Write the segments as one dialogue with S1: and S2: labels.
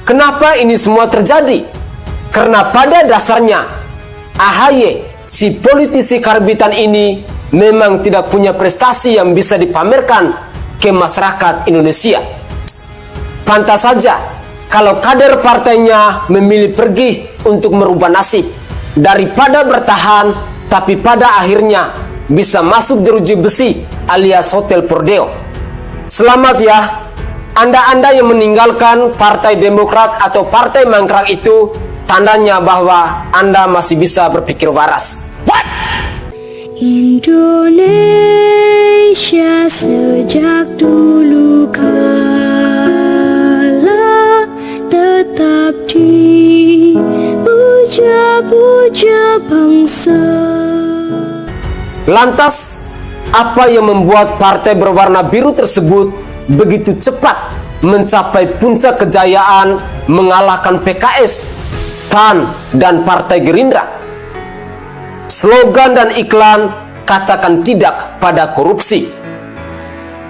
S1: Kenapa ini semua terjadi? Karena pada dasarnya AHY, si politisi karbitan ini, memang tidak punya prestasi yang bisa dipamerkan ke masyarakat Indonesia. Pantas saja kalau kader partainya memilih pergi untuk merubah nasib daripada bertahan, tapi pada akhirnya bisa masuk jeruji besi alias Hotel Pordeo. Selamat ya, Anda-Anda yang meninggalkan Partai Demokrat atau Partai Mangkrak itu, tandanya bahwa Anda masih bisa berpikir waras. What?
S2: Indonesia sejak dulu kala tetap dipuja-puja bangsa.
S1: Lantas, apa yang membuat partai berwarna biru tersebut begitu cepat mencapai puncak kejayaan mengalahkan PKS, PAN, dan Partai Gerindra? Slogan dan iklan katakan tidak pada korupsi.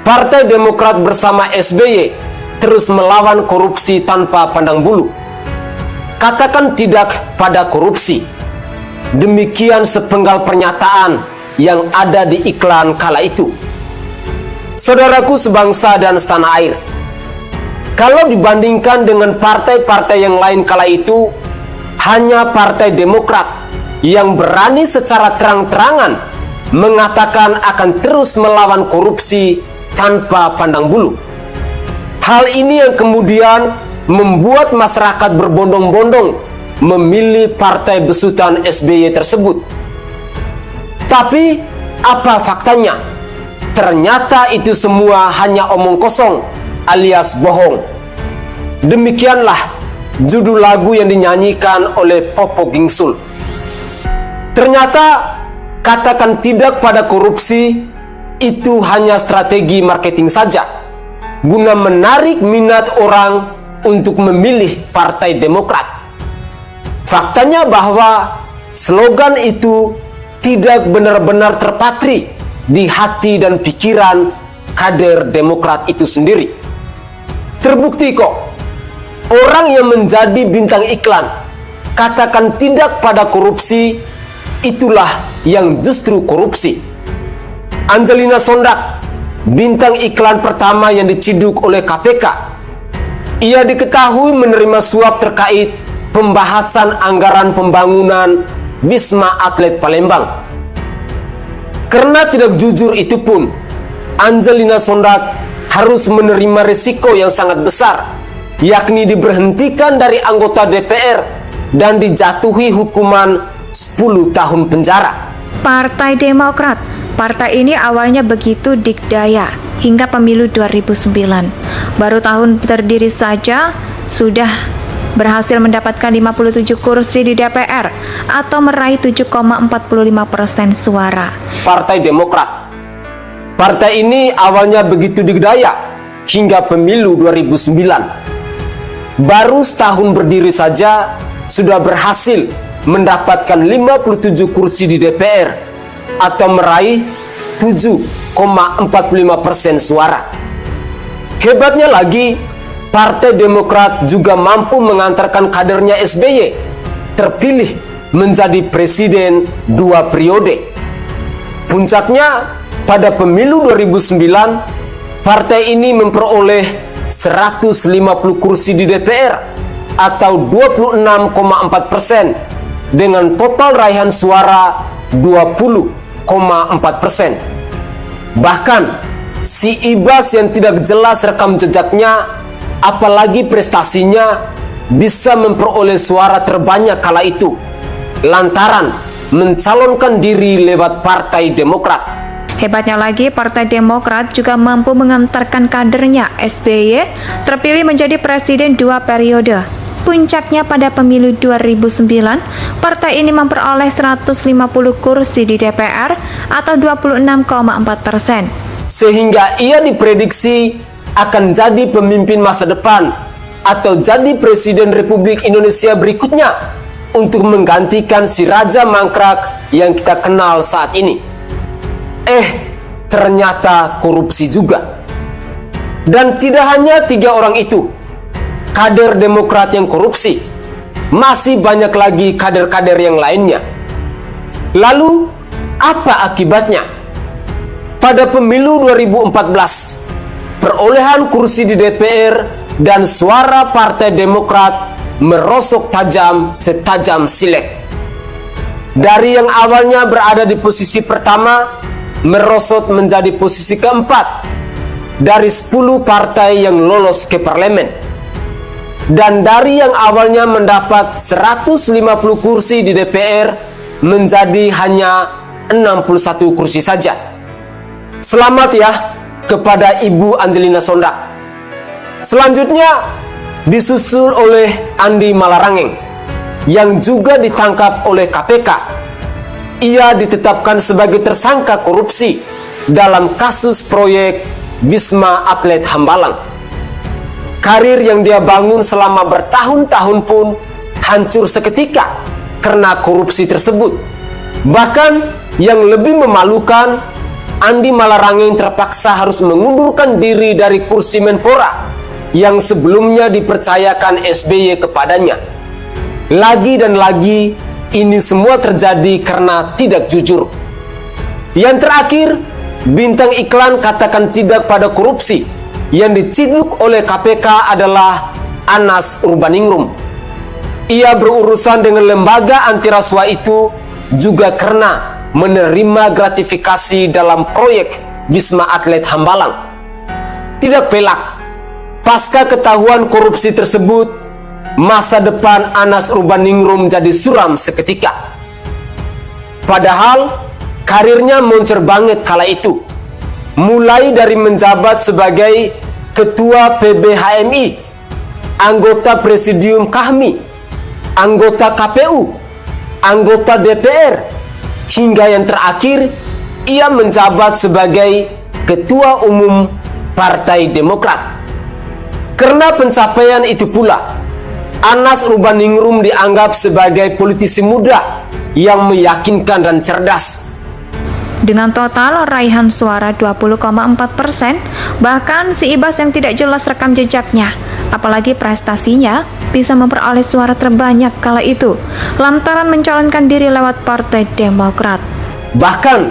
S1: Partai Demokrat bersama SBY terus melawan korupsi tanpa pandang bulu. Katakan tidak pada korupsi. Demikian sepenggal pernyataan yang ada di iklan kala itu. Saudaraku sebangsa dan setanah air, kalau dibandingkan dengan partai-partai yang lain kala itu, hanya Partai Demokrat yang berani secara terang-terangan mengatakan akan terus melawan korupsi tanpa pandang bulu. Hal ini yang kemudian membuat masyarakat berbondong-bondong memilih partai besutan SBY tersebut. Tapi apa faktanya? Ternyata itu semua hanya omong kosong alias bohong. Demikianlah judul lagu yang dinyanyikan oleh Popo Gingsul. Ternyata katakan tidak pada korupsi itu hanya strategi marketing saja, guna menarik minat orang untuk memilih Partai Demokrat. Faktanya bahwa slogan itu tidak benar-benar terpatri di hati dan pikiran kader Demokrat itu sendiri. Terbukti kok, orang yang menjadi bintang iklan katakan tidak pada korupsi, itulah yang justru korupsi. Angelina Sondak, bintang iklan pertama yang diciduk oleh KPK. Ia diketahui menerima suap terkait pembahasan anggaran pembangunan Wisma Atlet Palembang. Karena tidak jujur itu pun, Angelina Sondak harus menerima risiko yang sangat besar, yakni diberhentikan dari anggota DPR dan dijatuhi hukuman 10 tahun penjara.
S3: Partai Demokrat, partai ini awalnya begitu dikdaya hingga pemilu 2009. Baru tahun berdiri saja sudah berhasil mendapatkan 57 kursi di DPR atau meraih 7,45% suara.
S1: Partai Demokrat. Partai ini awalnya begitu dikdaya hingga pemilu 2009. Baru setahun berdiri saja sudah berhasil mendapatkan 57 kursi di DPR atau meraih 7,45% suara. Hebatnya lagi, Partai Demokrat juga mampu mengantarkan kadernya SBY terpilih menjadi presiden 2 periode. Puncaknya, pada pemilu 2009, partai ini memperoleh 150 kursi di DPR atau 26,4% dengan total raihan suara 20,4%. Bahkan, si Ibas yang tidak jelas rekam jejaknya apalagi prestasinya bisa memperoleh suara terbanyak kala itu lantaran mencalonkan diri lewat Partai Demokrat.
S3: Hebatnya lagi, Partai Demokrat juga mampu mengantarkan kadernya SBY terpilih menjadi presiden 2 periode. Puncaknya pada pemilu 2009, partai ini memperoleh 150 kursi di DPR atau 26,4%.
S1: Sehingga ia diprediksi akan jadi pemimpin masa depan atau jadi Presiden Republik Indonesia berikutnya untuk menggantikan si Raja Mangkrak yang kita kenal saat ini. Ternyata korupsi juga. Dan tidak hanya 3 orang itu. kader Demokrat yang korupsi, masih banyak lagi kader-kader yang lainnya. Lalu, apa akibatnya? Pada pemilu 2014, perolehan kursi di DPR dan suara Partai Demokrat merosot tajam setajam silet. Dari yang awalnya berada di posisi pertama, merosot menjadi posisi keempat dari 10 partai yang lolos ke parlemen. Dan dari yang awalnya mendapat 150 kursi di DPR menjadi hanya 61 kursi saja. Selamat ya kepada Ibu Angelina Sondak. Selanjutnya disusul oleh Andi Malarangeng yang juga ditangkap oleh KPK. Ia ditetapkan sebagai tersangka korupsi dalam kasus proyek Wisma Atlet Hambalang. Karir yang dia bangun selama bertahun-tahun pun hancur seketika karena korupsi tersebut. Bahkan yang lebih memalukan, Andi Malarangeng terpaksa harus mengundurkan diri dari kursi Menpora yang sebelumnya dipercayakan SBY kepadanya. Lagi dan lagi, ini semua terjadi karena tidak jujur. Yang terakhir, bintang iklan katakan tidak pada korupsi yang diciduk oleh KPK adalah Anas Urbaningrum. Ia berurusan dengan lembaga anti rasuah itu juga karena menerima gratifikasi dalam proyek Wisma Atlet Hambalang. Tidak pelak, pasca ketahuan korupsi tersebut, masa depan Anas Urbaningrum jadi suram seketika. Padahal karirnya moncer banget kala itu. Mulai dari menjabat sebagai Ketua PBHMI, anggota Presidium KAHMI, anggota KPU, anggota DPR, hingga yang terakhir ia menjabat sebagai Ketua Umum Partai Demokrat. Karena pencapaian itu pula, Anas Urbaningrum dianggap sebagai politisi muda yang meyakinkan dan cerdas.
S3: Dengan total raihan suara 20,4%, bahkan si Ibas yang tidak jelas rekam jejaknya, apalagi prestasinya, bisa memperoleh suara terbanyak kala itu, lantaran mencalonkan diri lewat Partai Demokrat.
S1: Bahkan,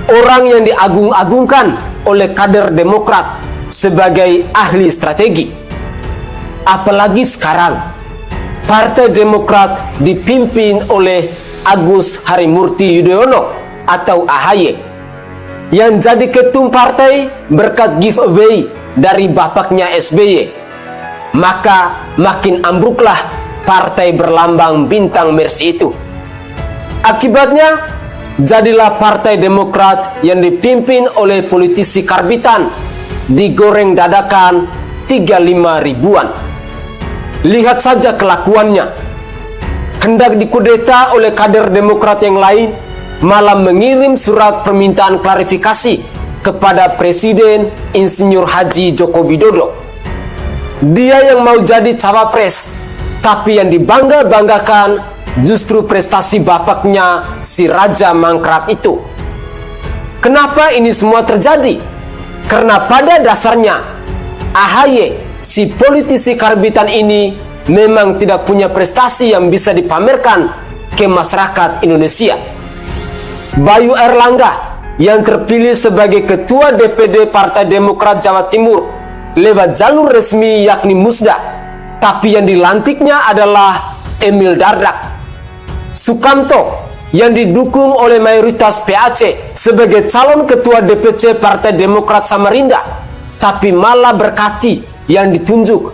S1: orang yang diagung-agungkan oleh kader Demokrat sebagai ahli strategi. Apalagi sekarang, Partai Demokrat dipimpin oleh Agus Harimurti Yudhoyono atau AHY yang jadi ketum partai berkat giveaway dari bapaknya SBY. Maka makin ambruklah partai berlambang bintang Mercy itu. Akibatnya jadilah Partai Demokrat yang dipimpin oleh politisi karbitan digoreng dadakan 35 ribuan. Lihat saja kelakuannya. Hendak dikudeta oleh kader Demokrat yang lain, malah mengirim surat permintaan klarifikasi kepada Presiden Insinyur Haji Joko Widodo. Dia yang mau jadi cawapres, tapi yang dibangga-banggakan justru prestasi bapaknya si Raja Mangkrak itu. Kenapa ini semua terjadi? Karena pada dasarnya AHY, si politisi karbitan ini, memang tidak punya prestasi yang bisa dipamerkan ke masyarakat Indonesia. Bayu Erlangga yang terpilih sebagai Ketua DPD Partai Demokrat Jawa Timur lewat jalur resmi yakni Musda, tapi yang dilantiknya adalah Emil Dardak. Sukamto yang didukung oleh mayoritas PAC sebagai calon Ketua DPC Partai Demokrat Samarinda, tapi malah berkati yang ditunjuk.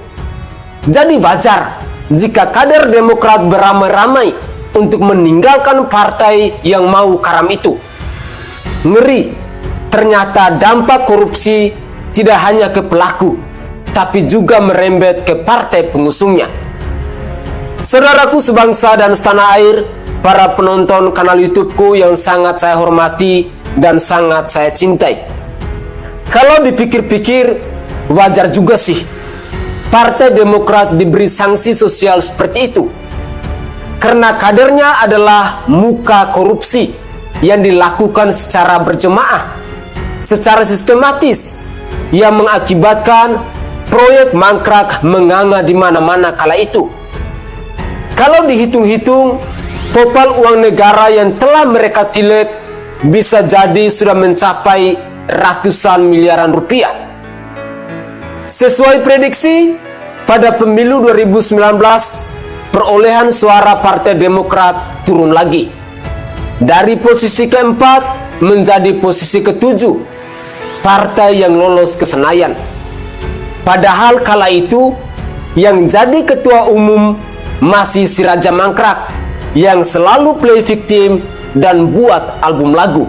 S1: Jadi wajar jika kader Demokrat beramai-ramai untuk meninggalkan partai yang mau karam itu. Ngeri, ternyata dampak korupsi tidak hanya ke pelaku, tapi juga merembet ke partai pengusungnya. Saudaraku sebangsa dan setanah air, para penonton kanal YouTubeku yang sangat saya hormati dan sangat saya cintai. Kalau dipikir-pikir, wajar juga sih Partai Demokrat diberi sanksi sosial seperti itu. Karena kadernya adalah muka korupsi yang dilakukan secara berjemaah, secara sistematis, yang mengakibatkan proyek mangkrak menganga di mana-mana kala itu. Kalau dihitung-hitung, total uang negara yang telah mereka tilep bisa jadi sudah mencapai ratusan miliaran rupiah. Sesuai prediksi, pada pemilu 2019, perolehan suara Partai Demokrat turun lagi. Dari posisi keempat menjadi posisi ketujuh, partai yang lolos ke Senayan. Padahal kala itu, yang jadi ketua umum masih si Raja Mangkrak, yang selalu play victim dan buat album lagu.